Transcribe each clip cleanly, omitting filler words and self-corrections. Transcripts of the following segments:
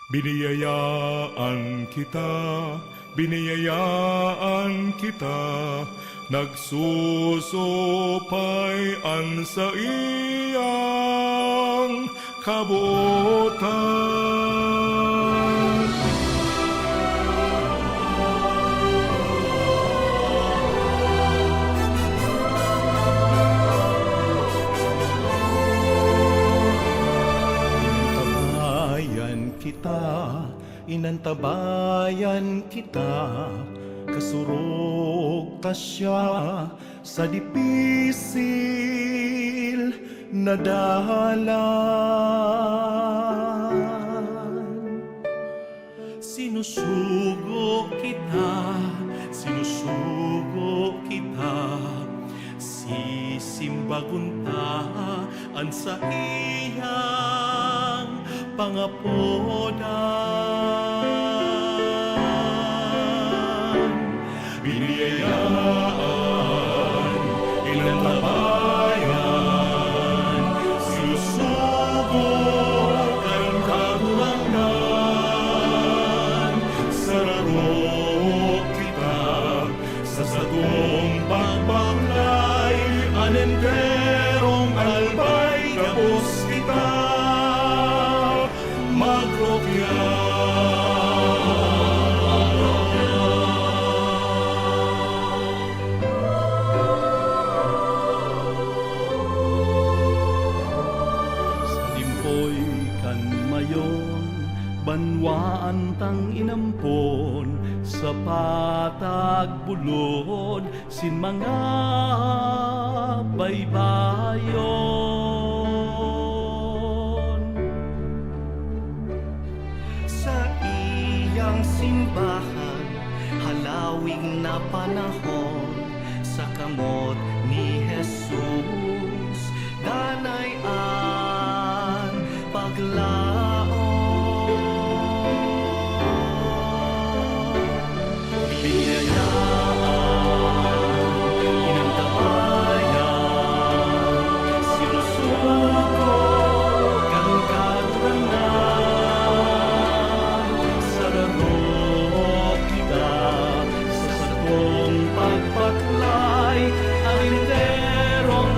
Biniyayaan kita, nagsusupayan sa iyang kabuotan. Inantabayan kita, kasurog ta siya sa dipisil na dalan. Sinusugo kita, sisimbaguntaan sa iyang pangapodan. Biniyayaan, inantabayan, sinusugo kan karuangan. Sararo kita sa satong pagbanglay, anenderong albay kapos kita magrokya. Banwaan tang inampon sa patag bulod sin mga baybayon. Sa iyang simbahan, halawig na panahon, sa kamot ni Jesus, danayan paglaon. Pagpaklay, ang enderong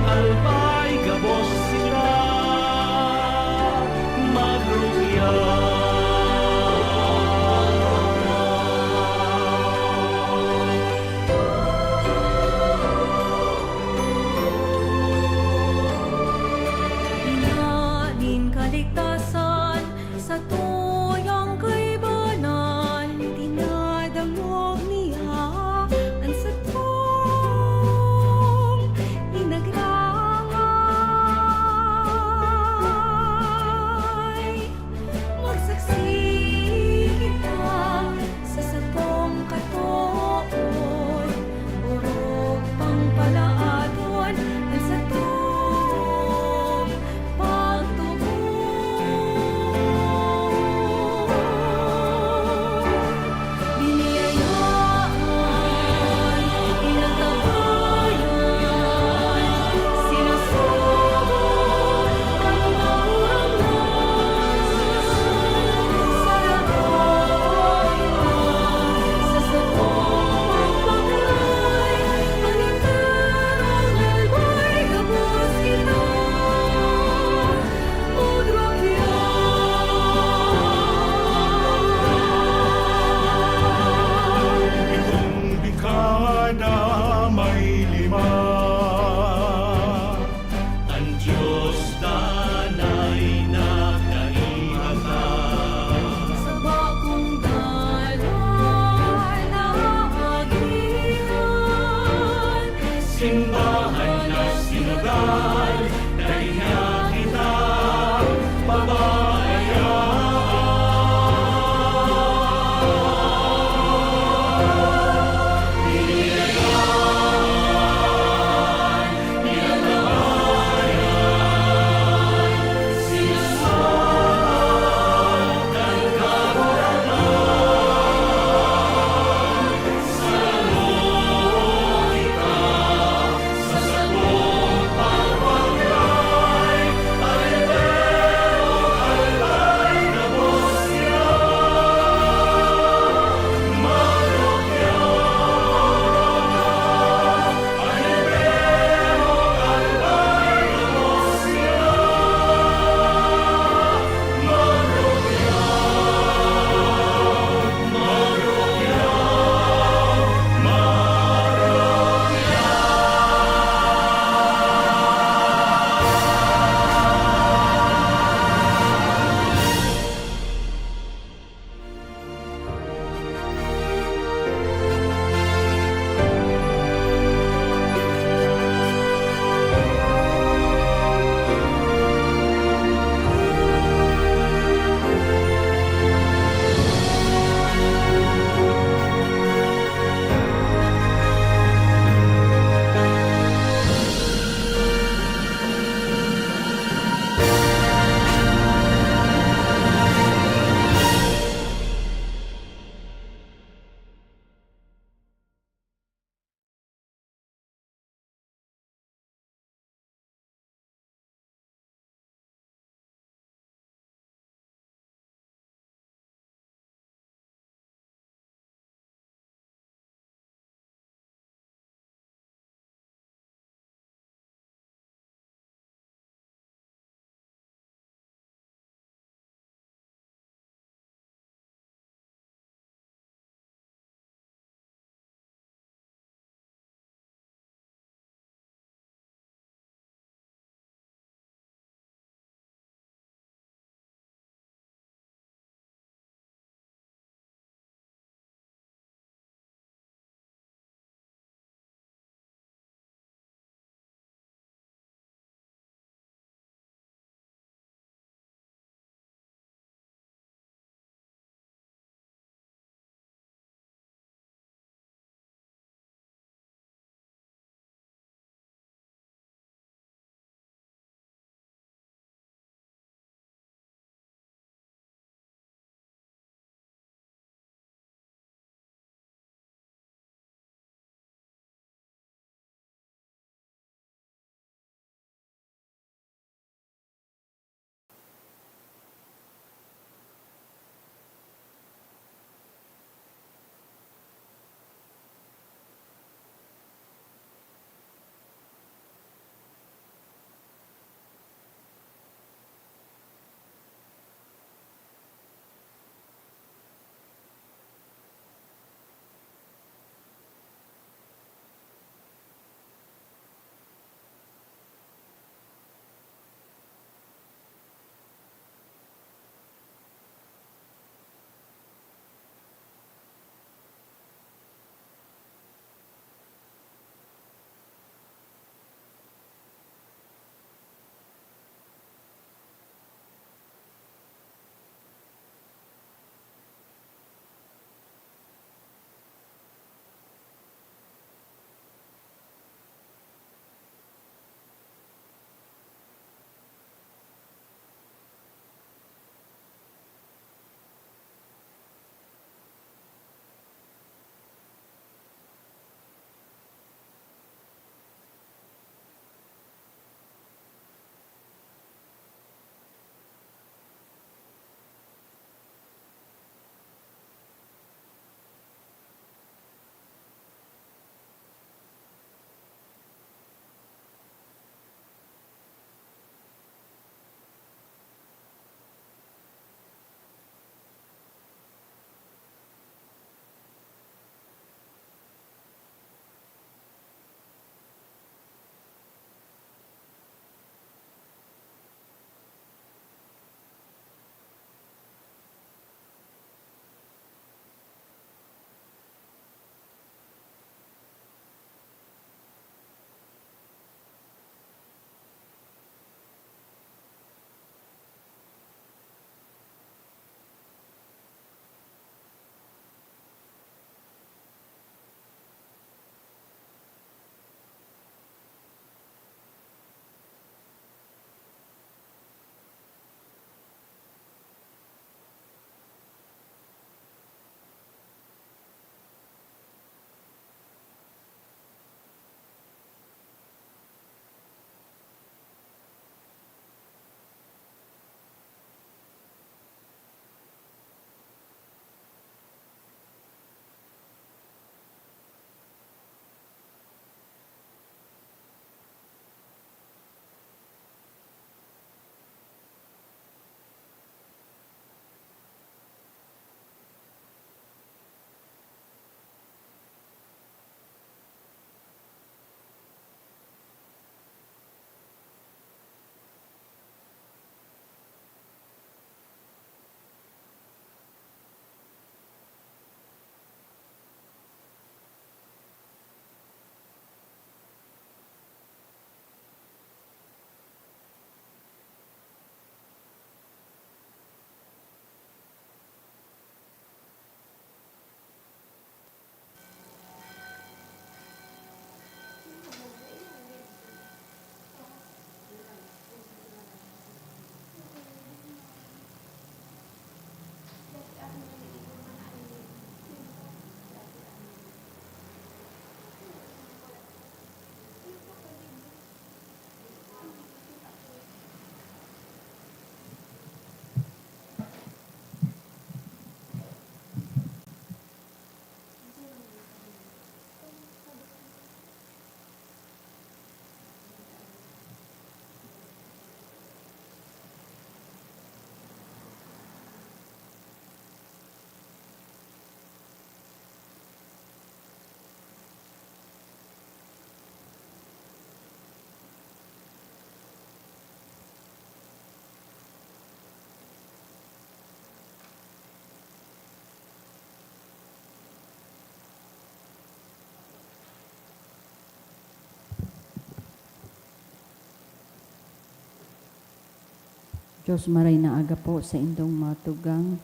Diyos maray na aga po sa indong matugang.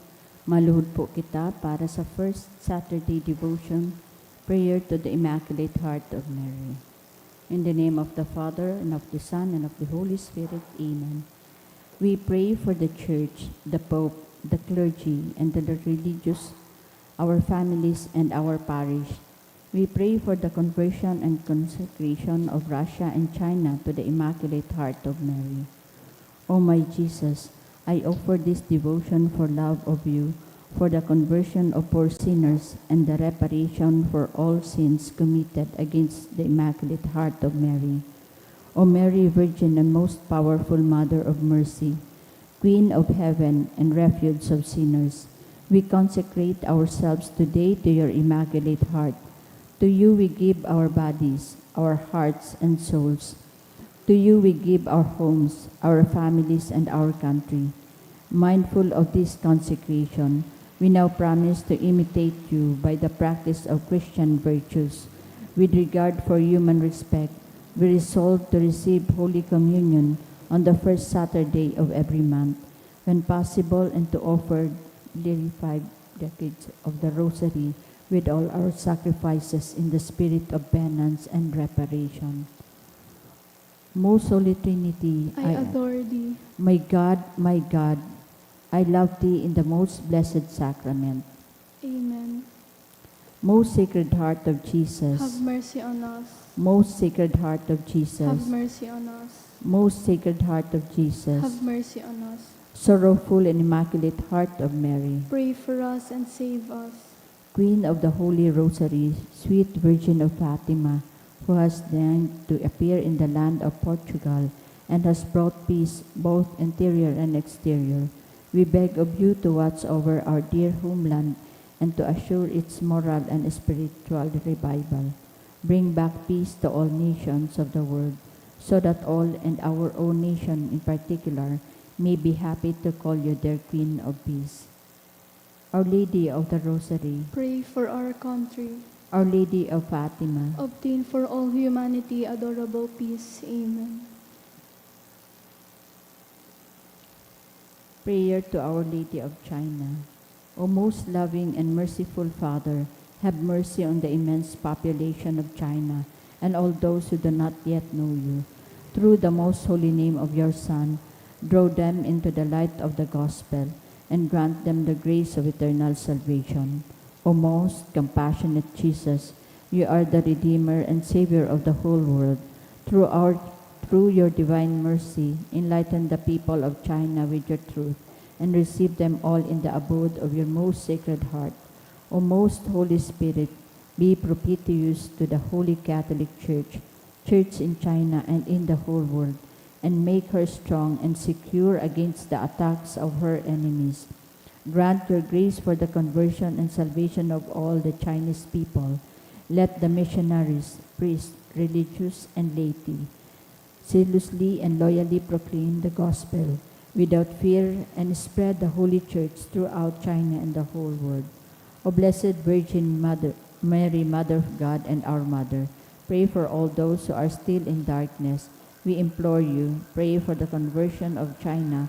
Maluhod po kita para sa first Saturday devotion, prayer to the Immaculate Heart of Mary. In the name of the Father, and of the Son, and of the Holy Spirit, Amen. We pray for the Church, the Pope, the clergy, and the religious, our families, and our parish. We pray for the conversion and consecration of Russia and China to the Immaculate Heart of Mary. O my Jesus, I offer this devotion for love of you, for the conversion of poor sinners, and the reparation for all sins committed against the Immaculate Heart of Mary. O Mary, Virgin and most powerful Mother of Mercy, Queen of Heaven and refuge of sinners, we consecrate ourselves today to your Immaculate Heart. To you we give our bodies, our hearts and souls. To you we give our homes, our families, and our country. Mindful of this consecration, we now promise to imitate you by the practice of Christian virtues. With regard for human respect, we resolve to receive Holy Communion on the first Saturday of every month, when possible, and to offer daily 5 decades of the Rosary with all our sacrifices in the spirit of penance and reparation. Most Holy Trinity, I adore thee. my God, I love thee in the most blessed sacrament. Amen. Most Sacred Heart of Have Jesus, mercy on us. most Sacred Heart of Have Jesus, mercy on us. most Sacred Heart of Jesus, Have mercy on us. sorrowful and immaculate Heart of Mary, Pray for us and save us. Queen of the Holy Rosary, sweet Virgin of Fatima, who has deigned to appear in the land of Portugal and has brought peace both interior and exterior, we beg of you to watch over our dear homeland and to assure its moral and spiritual revival. Bring back peace to all nations of the world, so that all, and our own nation in particular, may be happy to call you their Queen of Peace. Our Lady of the Rosary, Pray for our country. Our Lady of Fatima, Obtain for all humanity adorable peace. Amen. prayer to Our Lady of China. O most loving and merciful Father, have mercy on the immense population of China and all those who do not yet know you. Through the most holy name of your Son, draw them into the light of the gospel and grant them the grace of eternal salvation. O most compassionate Jesus, you are the Redeemer and Savior of the whole world. Through your divine mercy, enlighten the people of China with your truth, and receive them all in the abode of your most sacred heart. O most Holy Spirit, be propitious to the Holy Catholic Church, Church in China and in the whole world, and make her strong and secure against the attacks of her enemies. Grant your grace for the conversion and salvation of all the Chinese people. Let the missionaries, priests, religious, and laity zealously and loyally proclaim the gospel without fear and spread the Holy Church throughout China and the whole world. O Blessed Virgin Mother, Mary, Mother of God and our Mother, pray for all those who are still in darkness. We implore you, pray for the conversion of China,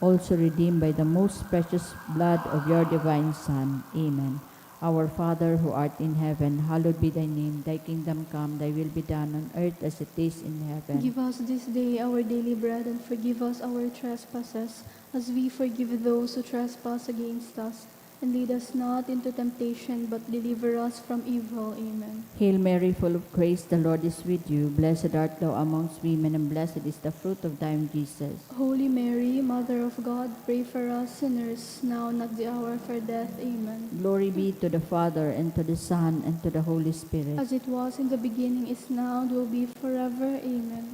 also redeemed by the most precious blood of your divine Son. Amen. Our Father, who art in heaven, hallowed be thy name. Thy kingdom come, thy will be done on earth as it is in heaven. Give us this day our daily bread, and forgive us our trespasses, as we forgive those who trespass against us. And lead us not into temptation, but deliver us from evil. Amen. Hail Mary, full of grace, the Lord is with you. Blessed art thou amongst women, and blessed is the fruit of thy womb, Jesus. Holy Mary, Mother of God, pray for us sinners, now and at the hour of our death. Amen. Glory be to the Father, and to the Son, and to the Holy Spirit. As it was in the beginning, is now, and will be forever. Amen.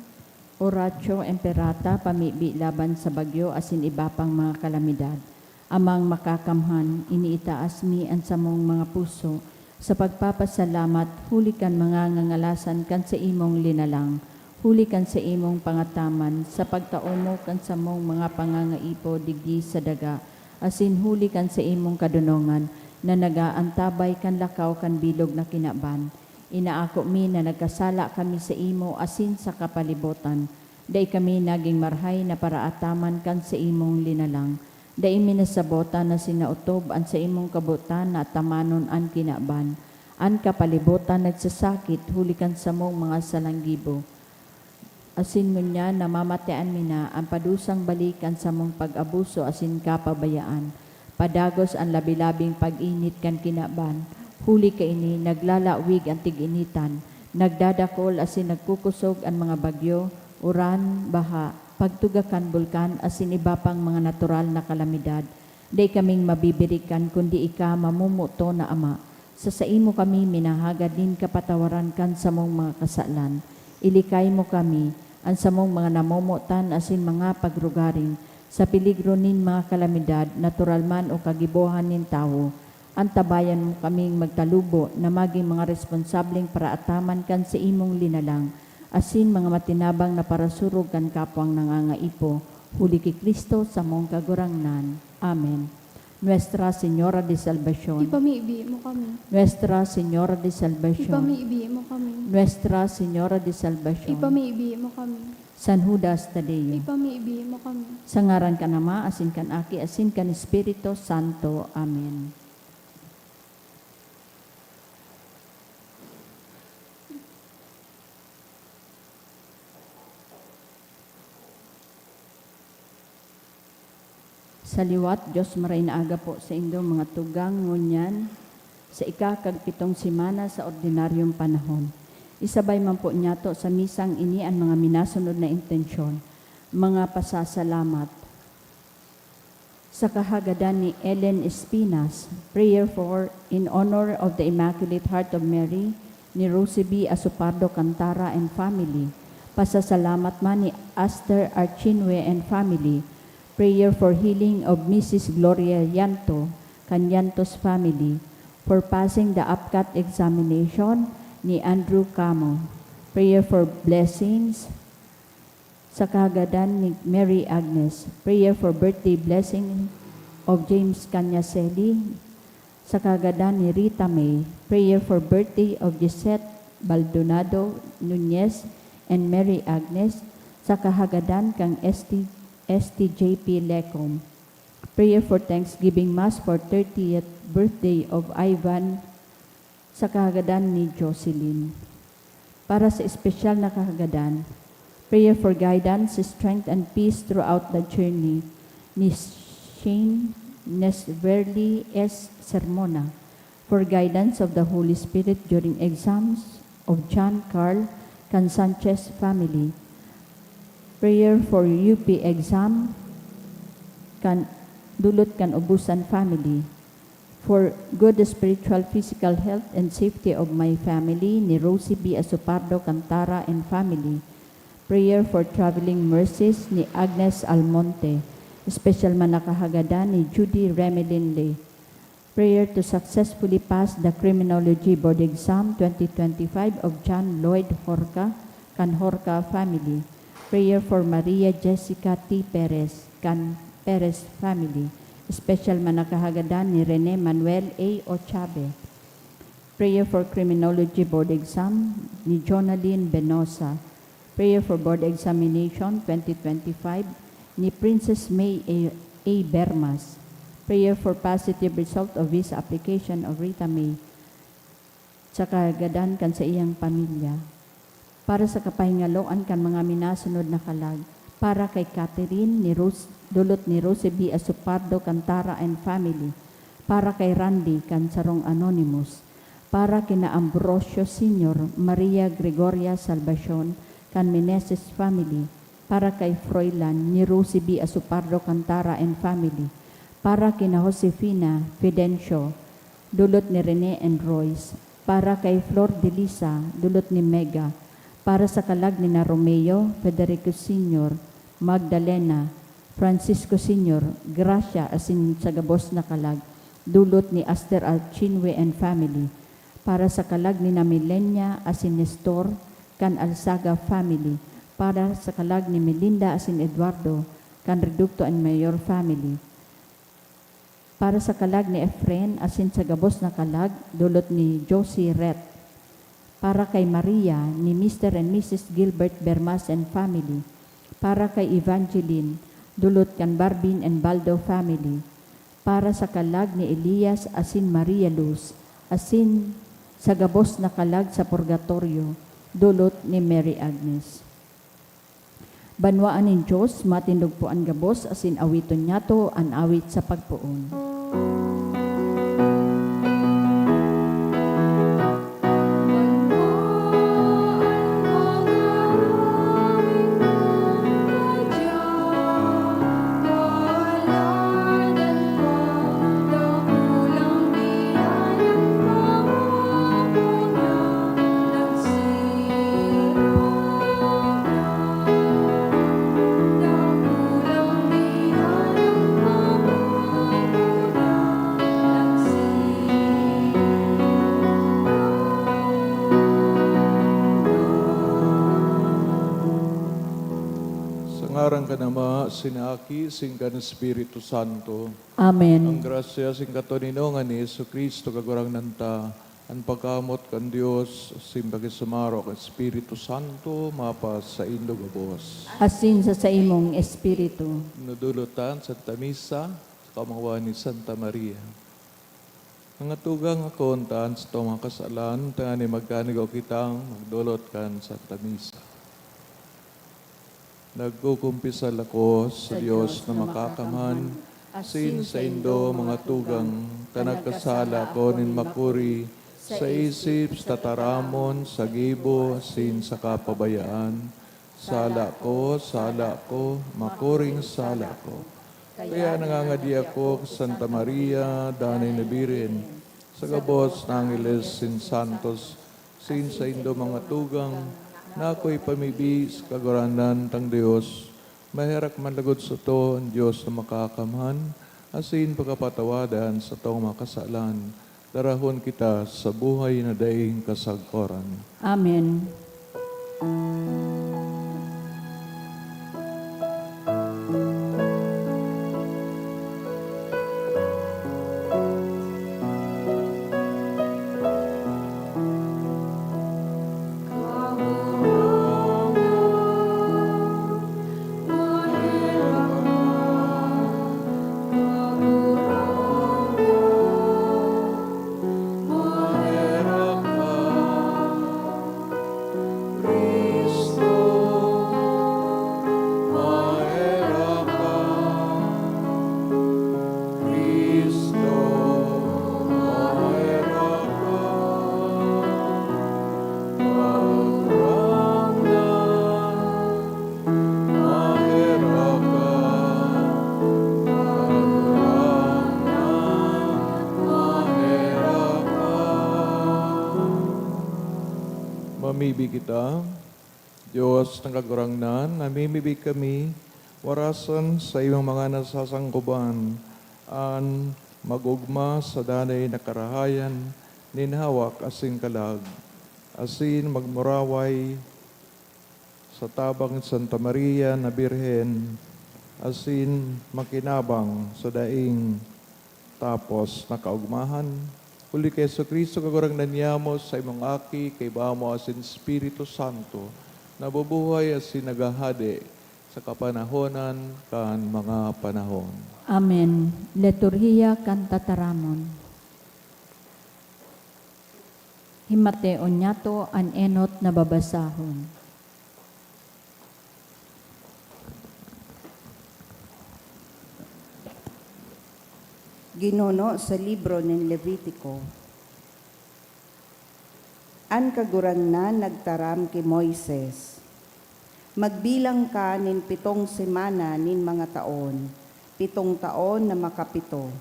Oratio Imperata, pamibi laban sa bagyo, asin iba pang mga kalamidad. Amang makakamhan, iniitaas mi ang samong mga puso, sa pagpapasalamat, huli kan mga ngangalasan kan sa imong linalang, huli kan sa imong pangataman, sa pagtaumo kan sa mong mga pangangaipo digdi sa daga, asin huli kan sa imong kadunongan, na nagaantabay kan lakaw kan bilog na kinaban. Inaako mi na nagkasala kami sa imo asin sa kapalibutan, Day kami naging marhay na paraataman kan sa imong linalang. Day minasabota na sinautob an sa imong kabutan na tamanon an kinaban. An kapalibutan nagsasakit hulikan sa mong mga salanggibo. Asin ngunya namamatean mina ang padusang balikan sa mong pag-abuso asin kapabayaan. Padagos ang labilabing pag-init kan kinaban. Huli ka ini naglalawig ang tig-initan. Nagdadakol asin nagkukusog ang mga bagyo, uran, baha, pagtugakan bulkan asin iba pang mga natural na kalamidad. Day kaming mabibirikan kundi ika mamumuto na ama. Sa imo kami minahagad din kapatawaran kan sa mong mga kasalan. Ilikay mo kami, ang sa mong mga namumutan asin mga pagrugarin, sa peligro nin mga kalamidad, natural man o kagibuhan nin tao. Antabayan mo kaming magtalubo na maging mga responsableng paraataman kan sa imong linalang, asin mga matinabang na parasurog kan kapwang nangangaipo, huli kay Kristo sa mong kagurangnan. Amen. Nuestra Señora de Salvación, Ipamiibi mo kami. Nuestra Señora de Salvación, Ipamiibi mo kami. Nuestra Señora de Salvación, Ipamiibi mo kami. San Judas Tadeo, Ipamiibi mo kami. sa ngaran ka nama, asin kan aki, asin kan Espiritu Santo. Amen. Sa liwat, Diyos maray na aga po sa indo mga tugang ngunyan sa ikakagpitong simana sa ordinaryong panahon. Isabay man po niyato sa misang ini ang mga minasunod na intensyon, mga pasasalamat. Sa kahagadan ni Ellen Espinas, prayer for in honor of the Immaculate Heart of Mary, ni Rosie B. Asupardo Cantara and family. Pasasalamat man ni Aster Archinwe and family. Prayer for healing of Mrs. Gloria Yanto, Canyanto's family. For passing the APCAT examination ni Andrew Camo. Prayer for blessings sa kahagadan ni Mary Agnes. Prayer for birthday blessing of James Canyaseli. Sa kahagadan ni Rita May. Prayer for birthday of Gisette Baldonado Nunez and Mary Agnes. Sa kahagadan kang STJP Lecom. Prayer for Thanksgiving Mass for 30th birthday of Ivan sa kahagadan ni Jocelyn. Para sa espesyal na kahagadan, prayer for guidance, strength, and peace throughout the journey ni Shane Nesverly S. Sermona. For guidance of the Holy Spirit during exams of John Carl Can Sanchez family. Prayer for UP exam kan dulot kan ubusan family. For good spiritual, physical health and safety of my family ni Rosie B. Asupardo Cantara and family. Prayer for traveling mercies ni Agnes Almonte. Special man nakahagadan ni Judy Remelinle. Prayer to successfully pass the Criminology Board Exam 2025 of John Lloyd Horca, kan Horca family. Prayer for Maria Jessica T. Perez, kan Perez family. Special man nakahagadan ni Rene Manuel A. Ochabe. Prayer for Criminology Board Exam ni Jonaline Benosa. Prayer for Board Examination 2025 ni Princess May A. Bermas. Prayer for positive result of visa application of Rita May. Sa kahagadan kan sa iyang pamilya. Para sa kapahingaloan kan mga minasunod na kalag. Para kay Catherine ni dulot ni Rosie B. Asupardo Cantara and family. Para kay Randy kan Sarong Anonymous. Para kina Ambrosio Sr. Maria Gregoria Salvacion kan Meneses family. Para kay Froilan ni Rosie B. Asupardo Cantara and family. Para kina Josefina Fidencio, dulot ni Rene and Royce. Para kay Flor de Lisa, dulot ni Mega. Para sa kalag ni na Romeo, Federico Sr., Magdalena, Francisco Sr., Gracia asin sa gabos na kalag, dulot ni Aster Alchinwe and family. Para sa kalag ni na Milenia asin Nestor, kan Alsaga family. Para sa kalag ni Melinda asin Eduardo, kan Reducto and Mayor family. Para sa kalag ni Efren asin sa gabos na kalag, dulot ni Josie Ret. Para kay Maria ni Mr. and Mrs. Gilbert Bermas and family. para kay Evangeline, dulot kan Barbin and Baldo family, para sa kalag ni Elias asin Maria Luz, asin sa gabos na kalag sa purgatorio, dulot ni Mary Agnes. Banwaan ng Diyos, matindog po ang gabos, asin awiton niya to, an awit sa pagpuon. Ngarang ka nama, sinaki, singkan Espiritu Santo. Ang Amen. grasya, sing katoninongan ni Yesu Cristo, kagurang nanta, ang pagkamot kan Diyos, simbagi sumaro kan Espiritu Santo, mapas sa indog abos. Asin sa imong espiritu. Nudulutan, Santa Misa, kamawa ni Santa Maria. Ang atugang akontan sa itong mga kasalan, tangan ni magkanigaw kitang magdulot kan Santa Misa. Nagkukumpisal ako sa Diyos na makakaman, sin sa indo mga tugang, tanagkasala ko nin makuri, sa isip, sa tataramon, sa gibo, sin sa kapabayaan. Sala ko, makuring sala ko. Kaya nangangadi ako sa Santa Maria, danay nabirin, sa gabos ng Angeles sin Santos, sin sa indo mga tugang, na ako'y pamibis kaguranan tang Diyos, mahirak manlagod sa to ang Diyos na makakaman, asin pagkapatawadan sa tong makasalan, darahon kita sa buhay na daing kasagkoran. Amen. Mamibig kita, Diyos ng kagurangnan, namimibig kami, warasan sa iyong mga nasasangkuban, an magugma sa danay na karahayan, ninhawak asin kalag, asin magmuraway sa tabang Santa Maria na Birhen, asin makinabang sa daing tapos nakaugmahan. Uli kay Yesu Cristo, kagurang nanyamo sa imong aki, kay bamo asin Espiritu Santo, nabubuhay asin nagahade sa kapanahonan kan mga panahon. Amen. Liturhiya kan tataramon. Himateon niyato an enot na babasahon. Ginuno sa libro ng Levitico. An kaguran na nagtaram kay Moises. Magbilang ka nin 7 semana nin mga taon, 7 taon na makapito.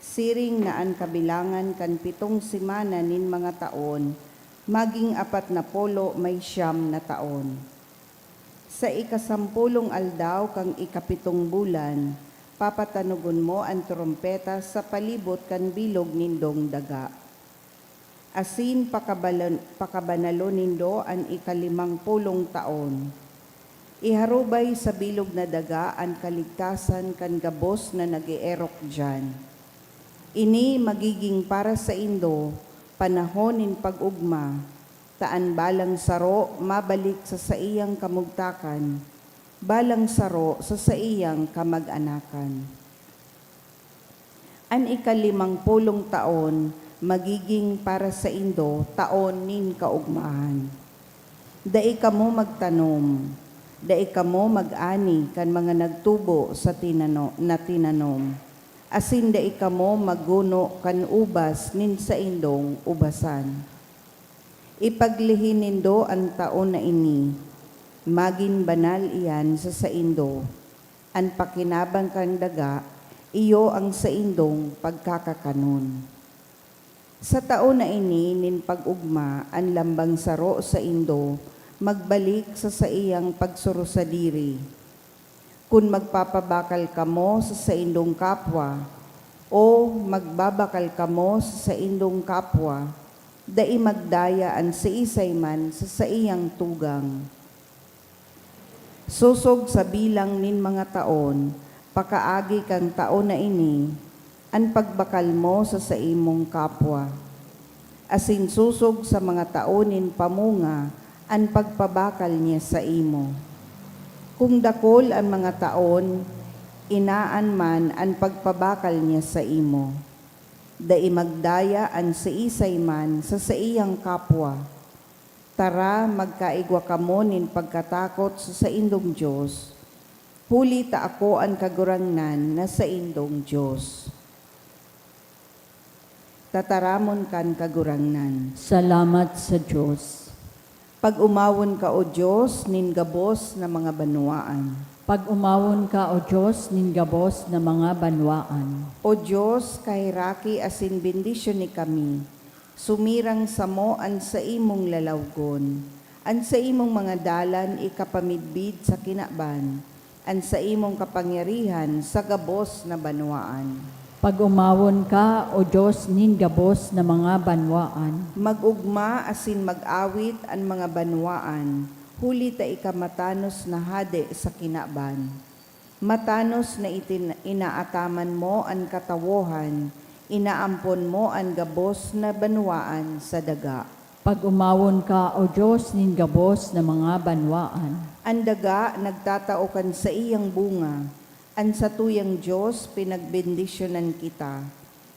Siring na an kabilangan kan 7 semana nin mga taon, maging 40 may 9 na taon. Sa ikasampulong aldaw kang 7 bulan, papatanugon mo ang trompeta sa palibot kan bilog nindong daga. Asin pakabanalo nindo ang 50 taon. Iharubay sa bilog na daga ang kaligtasan kan gabos na nag-ierok dyan. Ini magiging para sa indo, panahonin pag-ugma, taan balang saro mabalik sa saiyang kamugtakan. balang saro sa iyang kamag-anakan. An ika-50 taon, magiging para sa Indo taon nin kaugmaan. Dai kamo magtanom, dai kamo mag-ani kan mga nagtubo sa tinanom. Asin dai kamo magguno kan ubas nin sa indong ubasan. Ipaglihin nindo ang taon na ini, magin banal iyan sa indo. An pakinabang kang daga, iyo ang sa indong pagkakakanon. Sa taon na ini, nin pag-ugma, ang lambang saro sa Indo, magbalik sa iyang pagsuro sa diri. Kung magpapabakal kamo sa indong kapwa, o magbabakal kamo sa indong kapwa, dai magdayaan sa isay man sa iyang tugang. Susog sa bilang nin mga taon, pakaagi kang taon na ini, an pagbakal mo sa imong kapwa. Asin susog sa mga taonin pamunga, an pagpabakal niya sa imo. Kung dakol ang mga taon, inaan man an pagpabakal niya sa imo. Dai magdaya an sa isay man sa iyang kapwa. Tara, magkaigwa kamo nin pagkatakot sa indong Diyos. Huli ta ako ang kagurangnan na sa indong Diyos. Tataramon kan kagurangnan. Salamat sa Diyos. Pag umawon ka o Diyos, nin gabos na mga banwaan. Pag umawon ka, O Diyos, nin gabos na mga banwaan. O Diyos, kahiraki asin bendisyon ni kami. Sumirang sa mo an sa imong lalawgon. An sa imong mga dalan ikapamidbid sa kinaban. An sa imong kapangyarihan sa gabos na banwaan. Pag umawon ka, O Diyos, nin gabos na mga banwaan. Mag-ugma asin mag-awit ang mga banwaan. Huli ta ikamatanos na hade sa kinaban. Matanos na inaataman mo ang katawohan. Inaampon mo ang gabos na banwaan sa daga. Pag umawon ka, O Diyos, nin gabos na mga banwaan. Ang daga nagtataukan sa iyang bunga. An sa tuyang Diyos, pinagbendisyonan kita.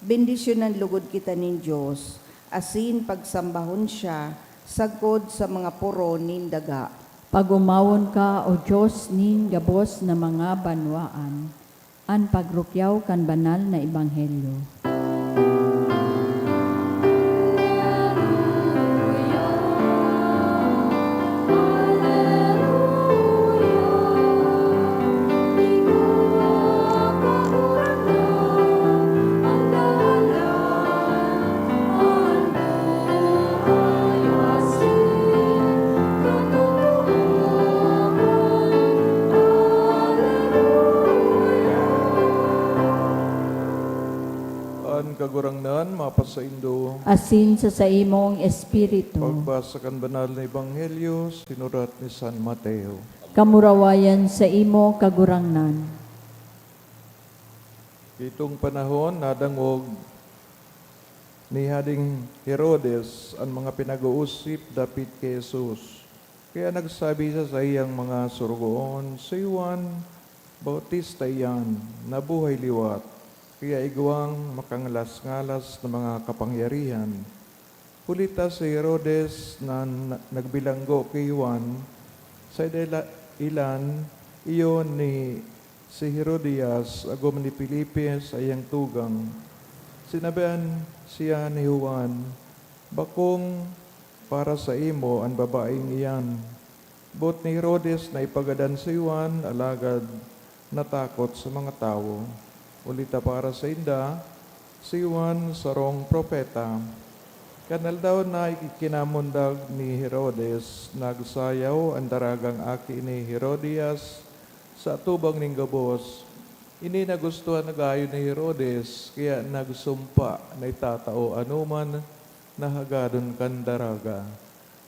Bendisyonan lugod kita nin Diyos, asin pagsambahon siya, sagkod sa mga puro nin daga. Pag umawon ka, O Diyos, nin gabos na mga banwaan. An pagrukyaw kan banal na ebanghelyo. Kagurangnan, mapasaindo. Asin sa imong espiritu. Pagbasa kan banal na ebanghelyo, sinurat ni San Mateo. Kamurawayan sa imo kagurangnan. Itong panahon, nadangog ni Hading Herodes ang mga pinag-uusip dapit kay Jesus. Kaya nagsabi siya sa iyang mga surugoon, si Juan Bautista iyan, nabuhay liwat. Kaya igawang makangalas-ngalas ng mga kapangyarihan. Pulita si Herodes na nagbilanggo kay Juan, sa ilan, iyon ni si Herodias, agom ni Felipe sa iyang tugang. Sinabihan siya ni Juan, bakong para sa imo ang babaeng iyan. But ni Herodes na ipagadan si Juan, alagad natakot sa mga tao. Ulita para sa inda, si Juan sarong propeta. Kanal daw na ikinamundag ni Herodes, nagsayaw ang daragang aki ni Herodias sa tubang ning gabos. Ini nagustuhan na gayo ni Herodes, kaya nagsumpa na itatao anuman na hagadon kan daraga.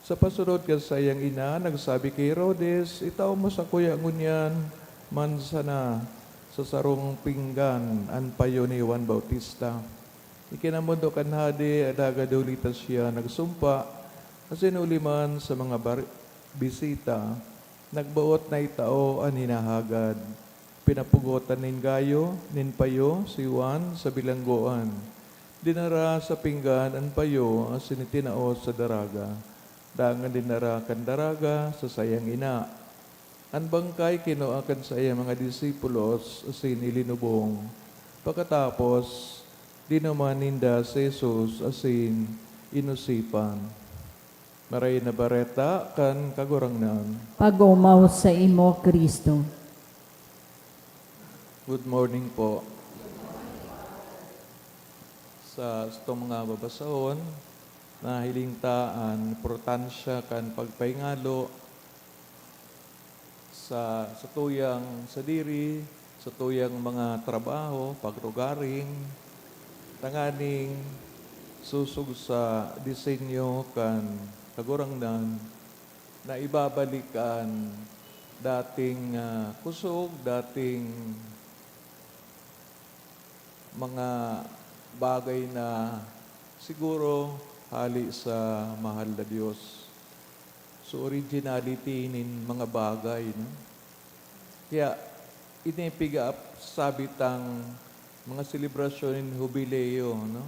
Sa pasunod ka sa iyang ina, nagsabi kay Herodes, itaw mo sa kuya ngunyan, mansana, sa sarong pinggan ang payo ni Juan Bautista. Ikinamundo kan hadi, adagadulita siya nagsumpa, kasi uliman sa mga bisita, Nagbaot na itao ang hinahagad. Pinapugotan nin gayo, nin payo, si Juan sa bilanggoan. Dinara sa pinggan ang payo, ang sinitinao sa daraga. Dangan dinara kan daraga sa sayang ina. Ang bangkay kinuakan sa iya mga disipulos, asin ilinubong. Pagkatapos, di naman ninda si Jesus, asin inusipan. Maray na bareta kan kagurangnan. Pag-umaw sa imo, Kristo. Good morning po. Sa itong mga babasahon, na hilingtaan, importansya kan pagpaingalo sa tuyang sadiri, sa tuyang mga trabaho, pagrugaring, tanganing susug sa disenyo kan kagurangnan na ibabalikan dating kusog, dating mga bagay na siguro hali sa mahal na Diyos. So originality nin mga bagay, no? Kaya inipiga up sabitang mga selebrasyon in jubileo, no?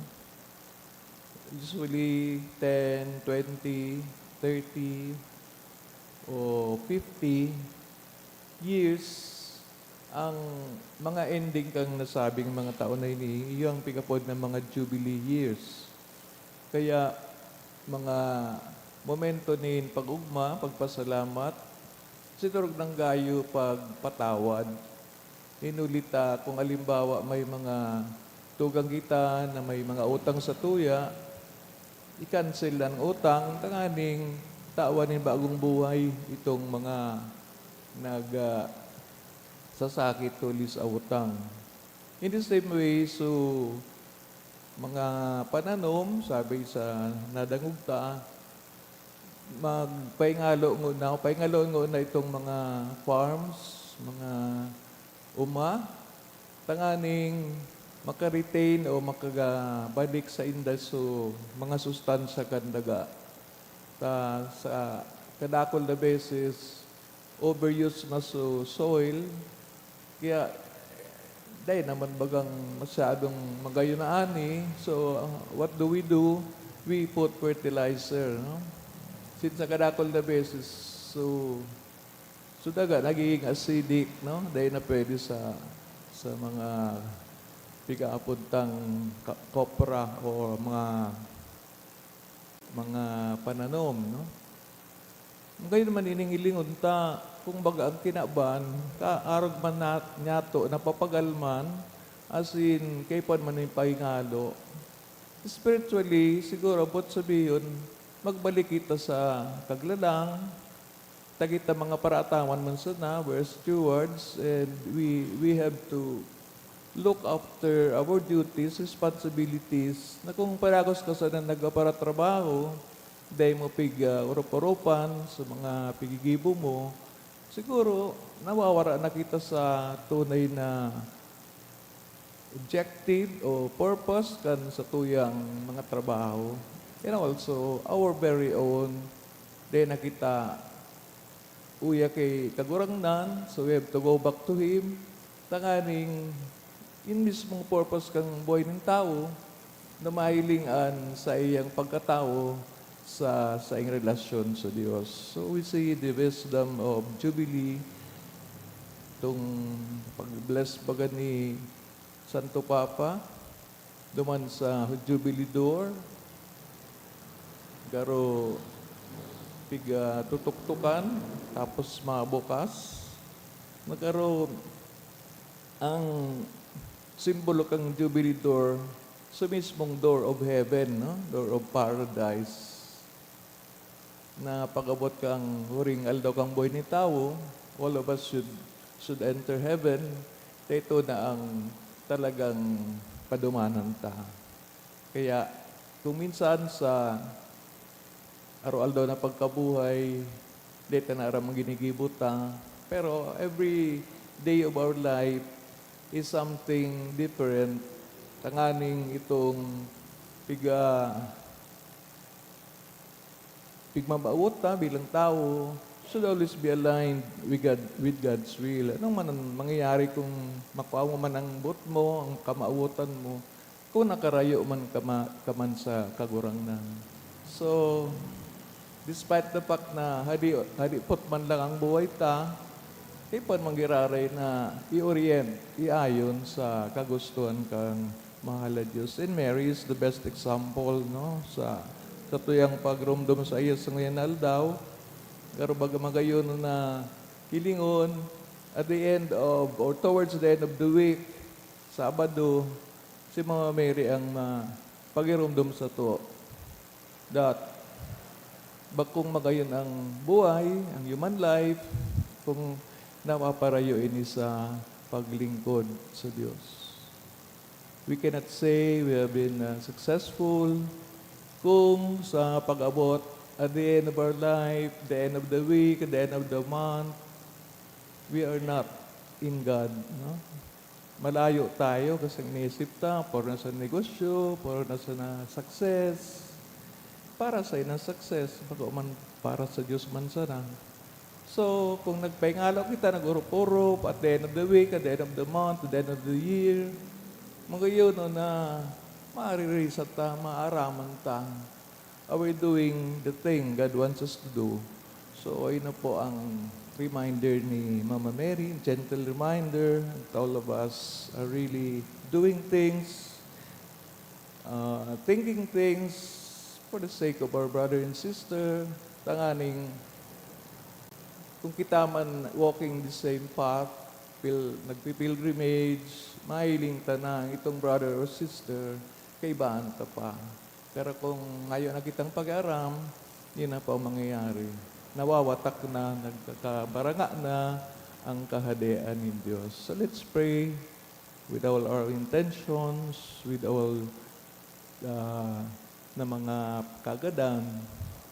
Usually 10, 20, 30 o 50 years ang mga ending kang nasabing mga taon na ini, yung pigapod ng mga jubilee years. Kaya mga momento nin pag-ugma, pagpasalamat, siturog ng gayo pagpatawad. Inulita kung alimbawa may mga tugang kita na may mga utang sa tuya, i-cancel ang utang, tanganing tawanin bagong buhay itong mga sasakit tulis sa utang. In the same way, so mga pananom, sabi sa nadangugta, paingalo na itong mga farms, mga tanganing makaretain o makagabalik sa indaso mga sustansya kandaga. Sa kadakol na beses, overuse na so soil, kaya dahil naman bagang masyadong magayon na ani. So, what do? We put fertilizer, no? Since sa kadakol na beses, so daga, nagiging acidic, no? Dahil na pwede sa mga pigaapuntang kopra o mga pananom, no? Ngayon naman iningilingon ta, kung baga ang kinaban, kaarag man nyato, napapagalman, as in, kay pan man yung pahingalo. Spiritually, siguro, abot sabihin, magbalik kita sa kagladang, tagita mga paratawan man sana, we're stewards, and we have to look after our duties, responsibilities, na kung paragos ka sa nagaparatrabaho, dahil mo urup-urupan sa mga pigigibo mo, siguro nawawara na kita sa tunay na objective o purpose kan sa tuyang mga trabaho. And also, our very own, dahil na kita uya kay kagurangnan, so we have to go back to Him, tanganing in mismong purpose kang buhay ng tao, na mahilingan sa iyang pagkatao, sa iyong relasyon sa Diyos. So we see the wisdom of Jubilee, itong pag-bless baga ni Santo Papa, duman sa Jubilee door, garo piga tutuktukan, tapos mabukas, nagkaroon ang simbolo kang Jubilee door sa mismong door of heaven, no? Door of paradise, na pag-abot kang huring aldaw kang buhay ni tao, all of us should enter heaven. Ito na ang talagang padumanan ta. Kaya kung minsan sa araw-aldaw na pagkabuhay, dito na aram ginigibot ta, pero every day of our life is something different. Tanganing itong pigmabaot ta bilang tao, should always be aligned with God's will. Anong man ang mangyayari kung makuha mo man ang buot mo, ang kamautan mo, kung nakarayo man ka man sa kagurangnan. So, despite the fact na hadi pot man lang ang buhay ta, ipan manggiraray na i-orient, iayon sa kagustuhan kang mahal na Diyos. And Mary is the best example, no? Sa tuyang pagrumdum sa iya sa ngayon aldaw, pero baga magayon na kilingon, at the end of, or towards the end of the week, Sabado, si Mama Mary ang pagirumdum sa to. That, bakong magayon ang buhay, ang human life, kung napaparayo ini sa paglingkod sa Diyos. We cannot say we have been successful kung sa pag-abot at the end of our life, the end of the week, at the end of the month, we are not in God. No? Malayo tayo kasi iniisip ta, para na sa negosyo, para na sa success. Para sa inang success, bago man para sa Diyos man sana. So, kung nagpahingalo kita, nag-urup-urup, at the end of the week, at the end of the month, at the end of the year, mga yun na maaririsat ta, maaraman ta. Are we doing the thing God wants us to do? So, ayun na po ang reminder ni Mama Mary, gentle reminder that all of us are really doing things, thinking things for the sake of our brother and sister, tanganing kung kita man walking the same path, nagpipilgrimage, mahiling tanang itong brother or sister, kaibaan ta pa. Pero kung ngayon na kitang pag-aram, yun na pa ang mangyayari. Nawawatak na, nagkakabaranga na ang kahadean ng Diyos. So let's pray with all our intentions, with all na mga kagadan,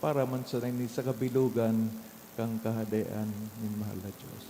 para man sa kabilugan kang kahadean ng mahal na Diyos.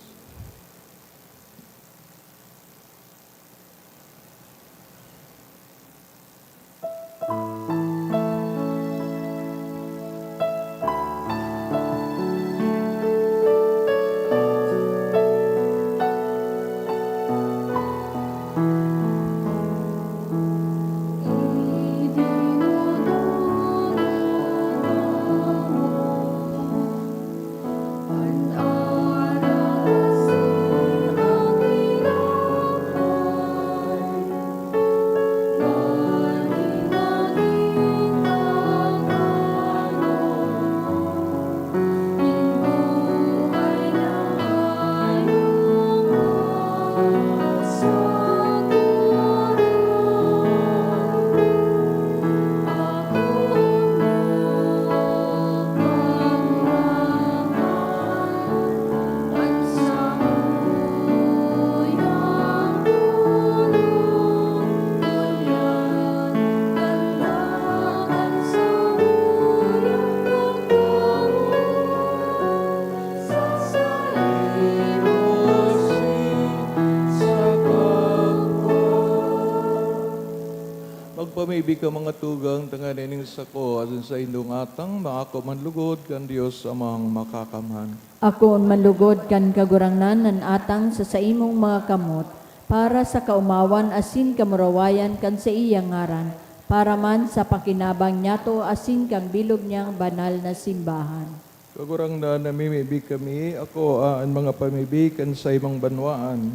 Magpamibig ka mga tugang, tanganin sako, asin sa indong atang, maako manlugod, kan Diyos amang makakamhan. Ako manlugod kan kagurangnan nan atang sa saimong mga kamot, para sa kaumawan asin kamurawayan kan sa iyang ngaran, para man sa pakinabang niyato asin kang bilog niyang banal na simbahan. Kagurangnan namimibig kami, ako ang mga pamibig kan sa imong banwaan,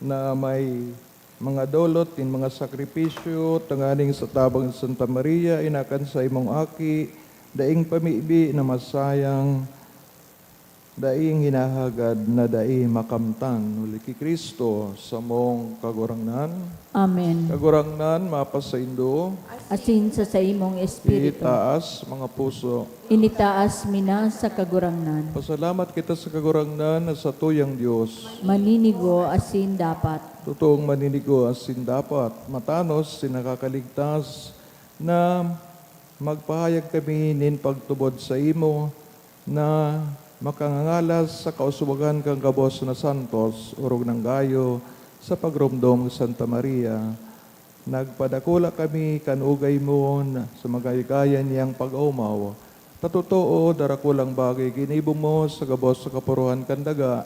na may mga dolot in mga sakripisyo, tanganing sa tabang Santa Maria, inakan sa imong aki, daing pamibi na masayang, daing hinahagad na daing makamtan, uli ki Kristo sa mong kagurangnan. Amen. Kagurangnan, mapasaindo, Asin sa saimong espiritu, itaas mga puso. initaas mina sa kagurangnan, Pasalamat kita sa kagurangnan na sa tuyang Diyos. maninigo asin dapat. Totoong maninigo asin dapat, matanos sinakakaligtas na magpahayag kami nin pagtubod sa imo na makangangalas sa kausubagan kang kabos na santos, urog ng gayo, sa pagrumdom Santa Maria. Nagpadakula kami kanugay mo na sa magayigayan niyang pag-umaw, Tatotoo, darakulang bagay, ginibong mo sa gabos sa kapuruhan kandaga,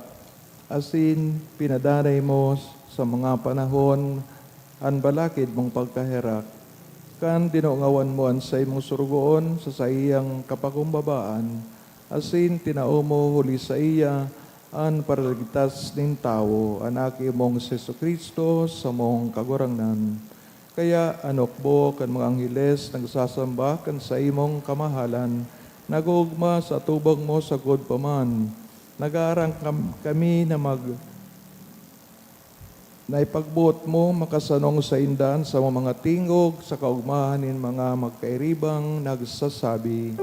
asin pinadanay mo sa mga panahon, an balakid mong pagkaherak, kan dinungawan mo an sa imong surugoon sa saiyang kapakumbabaan, asin tinao mo huli sa iya, an paraligtas nin tao, anaki mong Seso Kristo sa mong kagurangnan. Kaya anokbo kan mga angheles nagsasamba kan sa imong kamahalan, nagugma sa tubang mo sa god paman. Nag-aarang kami na naipagbuot mo makasanong sa indan sa mga tingog sa kaugmahan nin mga magkairibang nagsasabi.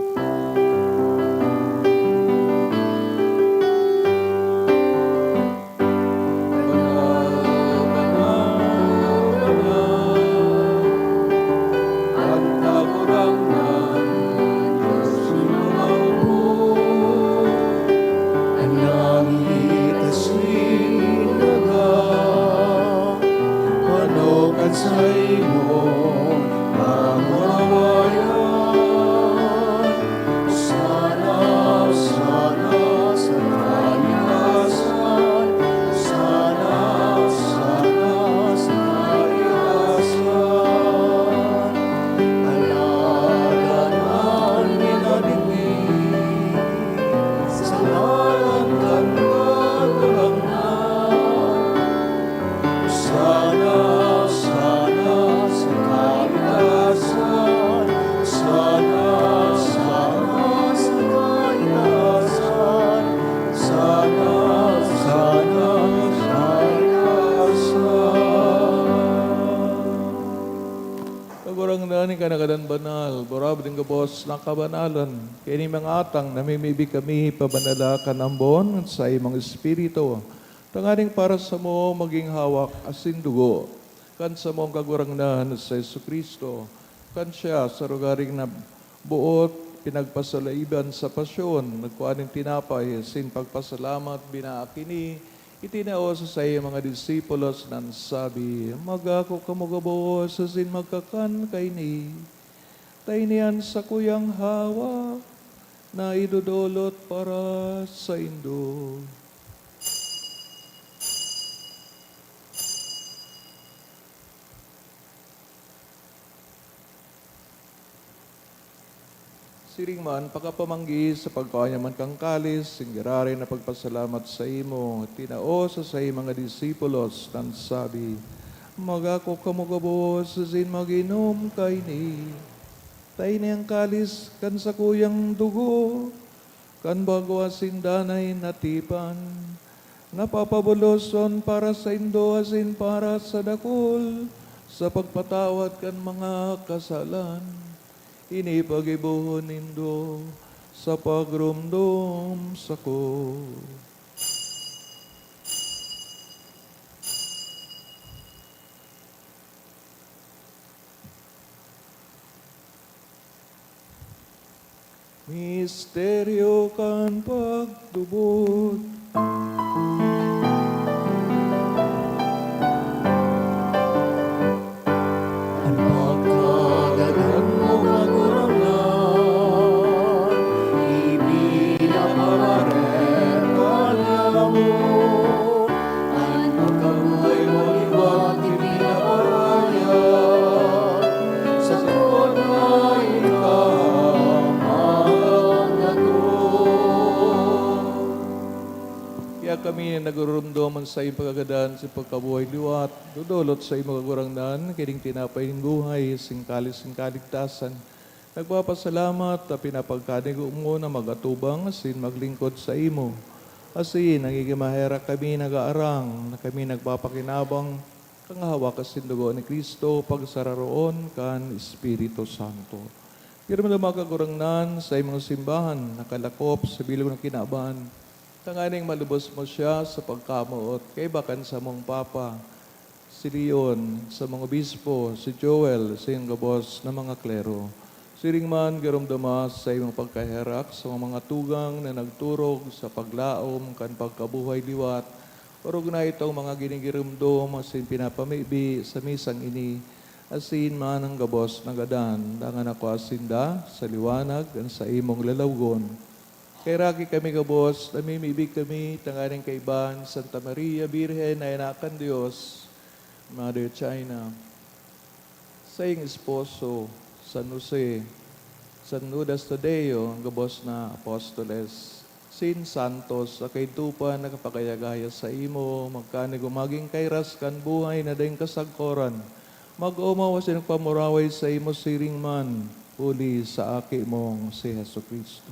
Kagurang nani kanagadan banal, borab din gabos na kabanalan, kini mga atang namimibi kami pabanala kanambon sa imong espiritu. Tanganing para sa mo maging hawak asin dugo, kan sa mong kagurangnan sa Yesu Kristo, kan siya sa rugaring na buot, pinagpasalaiban sa pasyon, nagkuhaning tinapay, sin pagpasalamat, binaakini, itinao sa iyo mga disipulos nan sabi, magako kamugabo sa sin magkakan kay ni. Tainian sa kuyang hawa na idudulot para sa indo. Siring man, pagkapamanggi sa pagkakanyaman kang kalis, singgirarin na pagpasalamat sa imo, tinao sa mga disipulos, nan sabi, magako kamugabo sa sin maginom kay ni. Tayo niyang kalis, kan sa kuyang dugo, kan bago asin danay natipan, napapabuloson para sa indo asin para sa dakol, sa pagpatawad kan mga kasalan. Inipagibuhon nindo sa pagrumdum sa ko. Misteryo kan pagtubod, kami nagurumdoman sa iyong pagkagadan sa pagkabuhay liwat, dudulot sa iyong magagurangnan, kining tinapay ng buhay, singkalis ng kaligtasan. Nagpapasalamat at pinapagkanigo mo na magatubang asin maglingkod sa imo. Asin, nangigimahera kami nag-aarang, na kami nagpapakinabang, kang hawak asin dugo ni Kristo, pagsararoon kan Espiritu Santo. Pero magagurangnan sa iyong simbahan, nakalakop sa bilog ng kinaban, tanganing malubos mo siya sa pagkamuot kay bakan sa mong Papa, si Leon, sa mga obispo, si Joel, sa iyong gabos na mga klero. Siring man, garumdamas sa iyong pagkaherak sa mga tugang na nagturog sa paglaom kan pagkabuhay liwat, orog na itong mga ginigirumdom asin pinapamibi sa misang ini, asin man ang gabos nagadan, dangan ako asinda sa liwanag, ang sa imong lalawgon. Kay raki kami gabos, namimibig kami, tanganing kaiban, Santa Maria, Birhen, na inakan Diyos, Mother China, sa iyong esposo, San Jose, San Judas Tadeo, ang gabos na apostoles, Sin Santos, sa kay tupa nakapagayagaya sa imo, magkani gumaging kairas kan buhay na dayong kasagkoran, mag-umawa sinagpamuraway sa imo siring man, huli sa aki mong si Heso Kristo.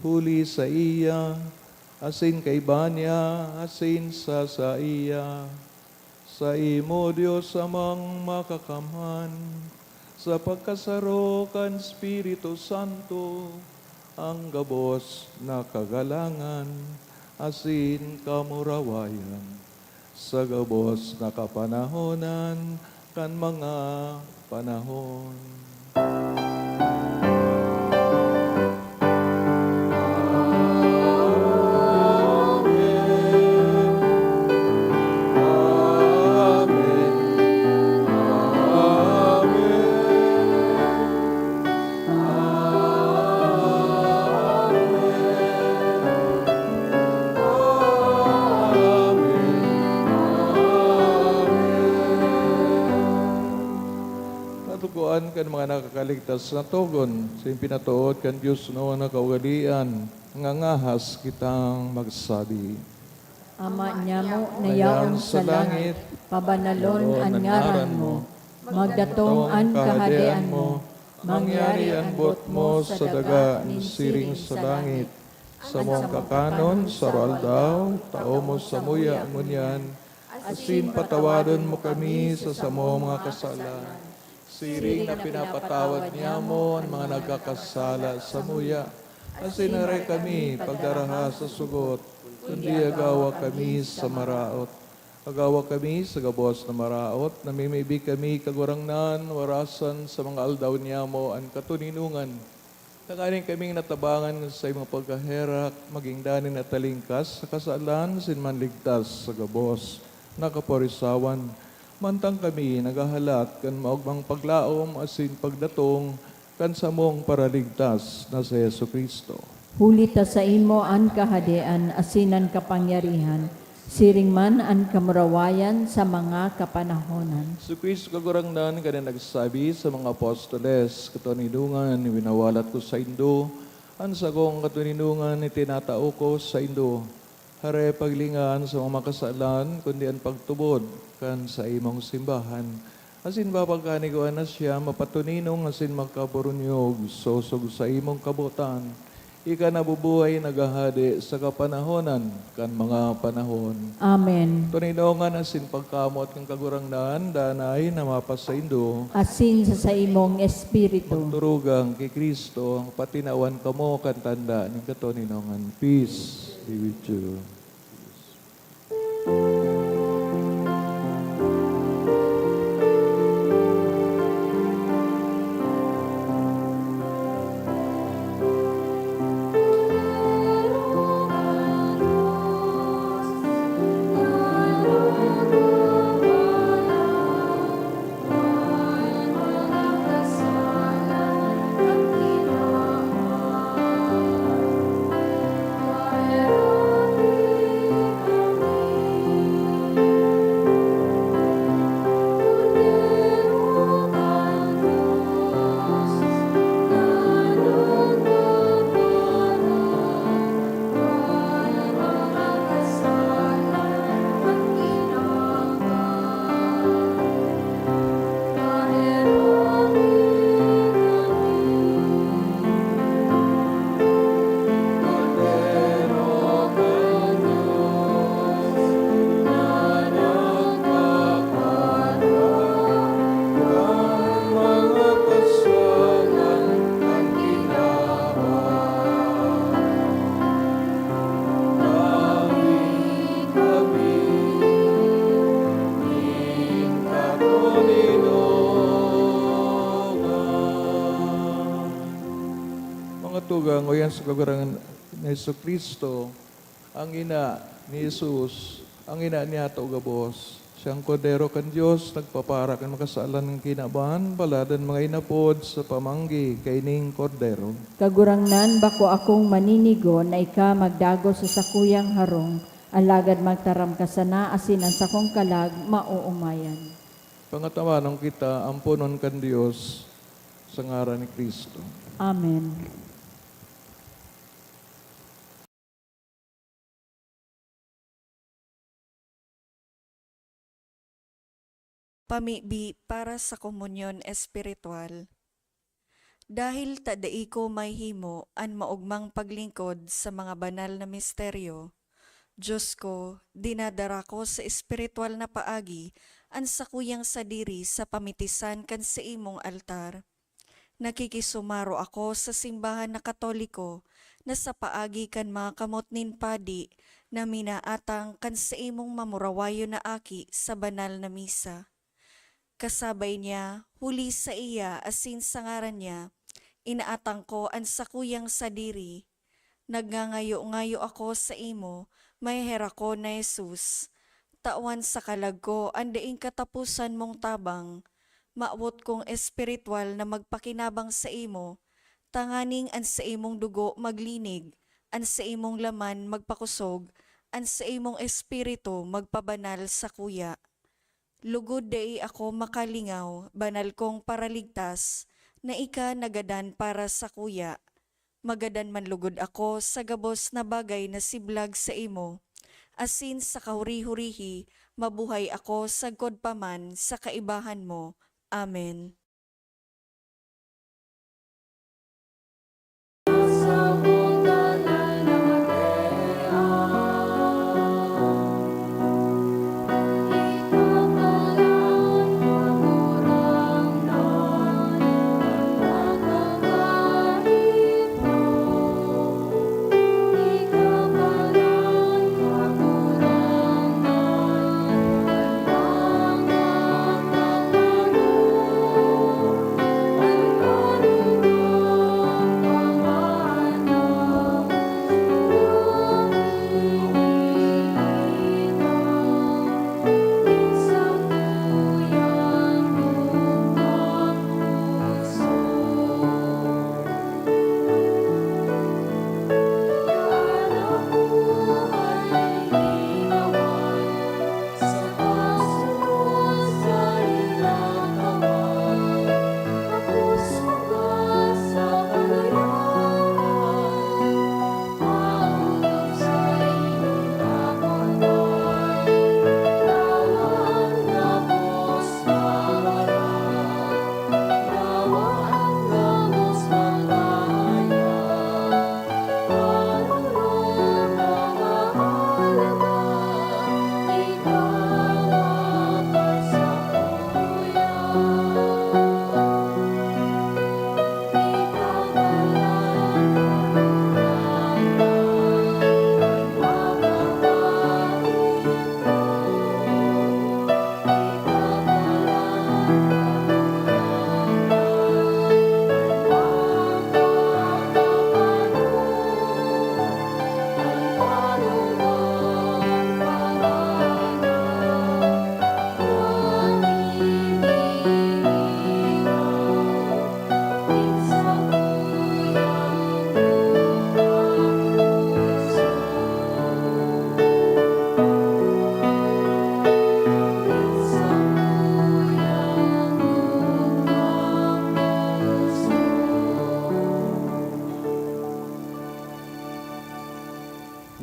Huli sa iya, asin kay Banya, asin sa iya, sa imo Diyos amang makakamhan, sa pagkasaro kan Espiritu Santo, ang gabos na kagalangan, asin kamurawayan, sa gabos na kapanahonan, kan mga panahon. Natukuan kan mga nakakaligtas na tugon, sa pinatuod kan Diyos noon na kaugalian, ngangahas kitang magsabi. Ama niya mo, nayaon sa langit, pabanalon ang ngaran mo, magdatong ang kahadean mo, mangyari ang bot mo sa daga ni siring sa langit, sa mong kakanon sa roaldaw, tao mo sa muya ngunyan, asin patawadon mo kami sa samo mga kasalan. Siring na pinapatawad niya mo ang mga nagkakasala sa muya. Asin naray kami pagdaraha sa sugot, kundi agawa kami sa maraot. Agawa kami sa gabos na maraot, namimibig kami kagurangnan, warasan sa mga aldaw niya mo ang katuninungan. Takanin kaming natabangan sa imong pagkaherak, maging danin at talingkas, sa kasalan, sinman ligtas sa gabos, nakaporisawan. Mantang kami nagahalat kan maugmang paglaom asin pagdatong kan samong paraligtas na si Yesu Kristo. Huli ta sa imo ang kahadean, asinan kapangyarihan, siring man ang kamurawayan sa mga kapanahonan. Si Kristo kagurangnan kanya nagsabi sa mga apostoles, katuninungan winawalat ko sa Indo, ang sagong katuninungan itinatao ko sa Indo. Hare paglingan sa mga makasalan, kundi ang pagtubod kan sa imong simbahan. Asin babagkaniguan na siya, mapatuninong asin magkaburunyog, sosog sa imong kabutan. Ika nabubuhay nagahadi sa kapanahonan, kan mga panahon. Amen. Tuninongan asin pagkamot ng kagurangnan, danay na mapasaindo. Asin sa imong espiritu. Magturugang kay Kristo, ang patinawan kamo kan tanda ng katuninongan. Peace be with you. Tugang o yan sa kagarangan ni Jesu Kristo, ang ina ni Jesus, ang ina niya to gabos, Siyang kodero kan Diyos, nagpapara kan makasalan ng kinabahan, baladan mga inapod sa pamanggi, kaining kodero. Kagurangnan bako akong maninigo na ika magdago sa sakuyang harong, alagad magtaram ka sana asin ang sakong kalag mauumayan. Pangatawanan kita, ampunon kan Diyos, sa ngaran ni Kristo. Amen. Pamibi para sa komunyon espiritual. Dahil tadai ko may himo an maugmang paglingkod sa mga banal na misteryo, Diyos ko, dinadara ko sa espiritual na paagi an sakuyang sadiri sa pamitisan kan sa imong altar. Nakikisumaro ako sa simbahan na Katoliko na sa paagi kan mga kamot nin padi na minaatang kan sa imong mamurawayo na aki sa banal na misa. Kasabay niya, huli sa iya asin sa ngaran niya, inaatang ko ang sakuyang sadiri. Nagngangayo-ngayo ako sa imo, may hera ko na Jesus. Tawan sa kalag ko, andaing katapusan mong tabang. Maawot kong espiritual na magpakinabang sa imo, tanganing an sa imong dugo maglinig, an sa imong laman magpakusog, an sa imong espiritu magpabanal sa kuya. Lugod dai ako makalingaw, banal kong paraligtas, na ika nagadan para sa kuya. Magadan man lugod ako sa gabos na bagay na siblag sa imo. Asin sa kahuri-hurihi, mabuhay ako sagkod paman sa kaibahan mo. Amen.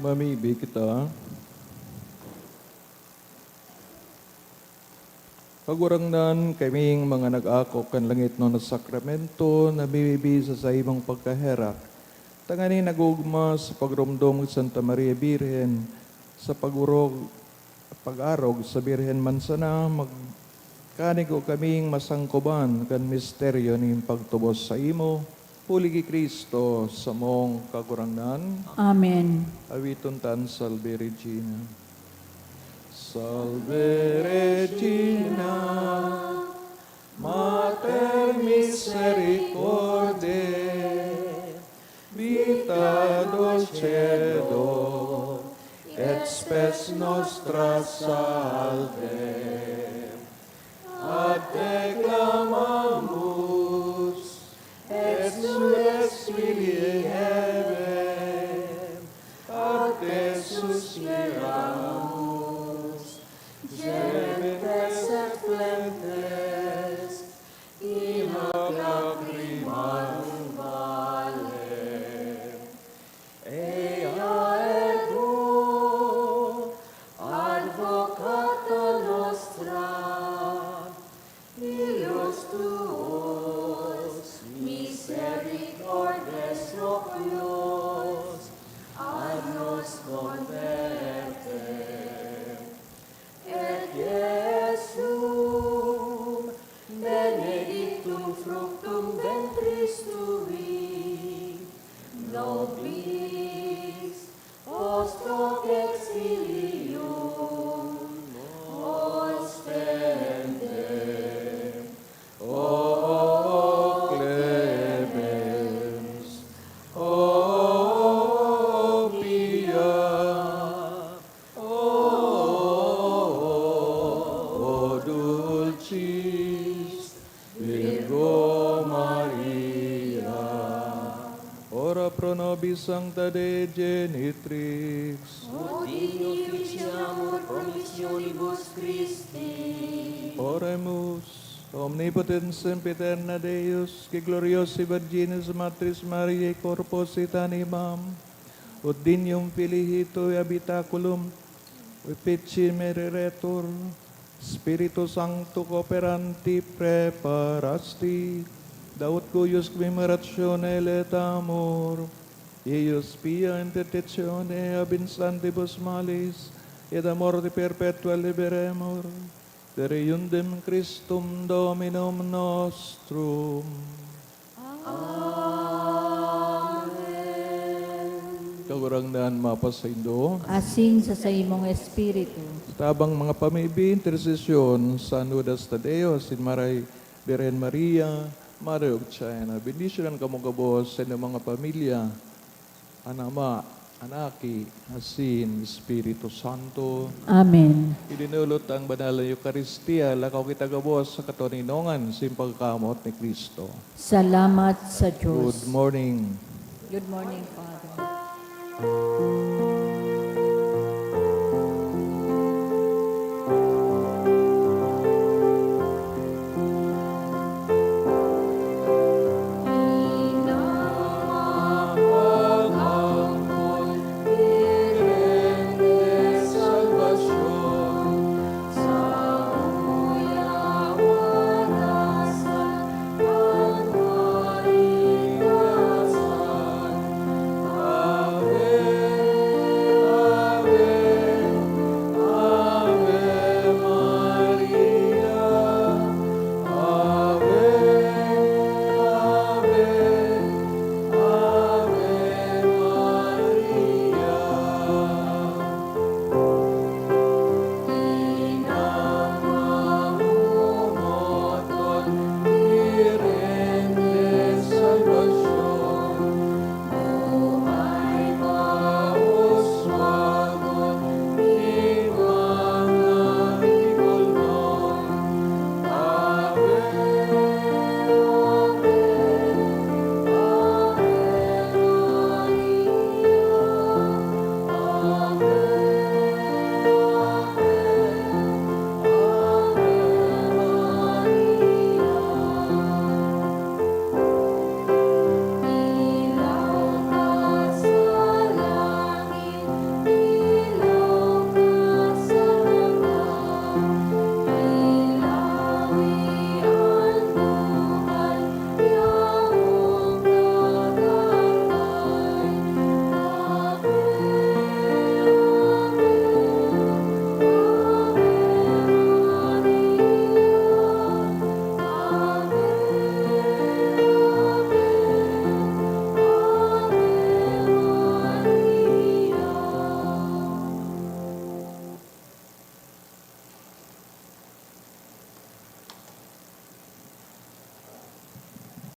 Mamibi kita. Pagurangnan kaming mga nag-akok kan langit no na sakramento na bibibi sa imong pagkaherak. Tangani nagugma sa pagrumdom sa Santa Maria Birhen sa pag-arog sa Birhen Mansana magkanigo kaming masangkoban kan misteryo ning pagtubos sa imo. Huli ki Kristo sa mong kagurangnan. Amen. Awiton tan Salve Regina. Salve Regina, Mater Misericordiae, vita dulcedo, et spes nostra salve. dulcis Virgo Maria, ora pro nobis sancta Dei genitrix, oremus, omnipotens sempiterna Deus, que gloriosi Virginis Matris Mariae corpus et animam, ut dignum filii tui habitaculum, Vipici mereretur, Spiritu Sancto cooperanti preparasti, Daut cuius commemorazione et amor, eius pia intercessione ab instantibus malis, et a morte perpetua liberemur, per iundem Christum Dominum nostrum. Kagurangnan mapasaindo, Asin sa imong espiritu. tabang mga pamibi, intercession, San Judas Tadeo, Sin Maray, Beren Maria, Mother of China, bendisyonan kamo kabos sa inyong mga pamilya, anama, anaki, asin, Espiritu Santo. Amen. Idinulot ang banal na Eucharistia, lakaw kita kabos sa katoninongan, sa pagkamot ni Kristo. Salamat sa Good Diyos. morning. Good morning, Father.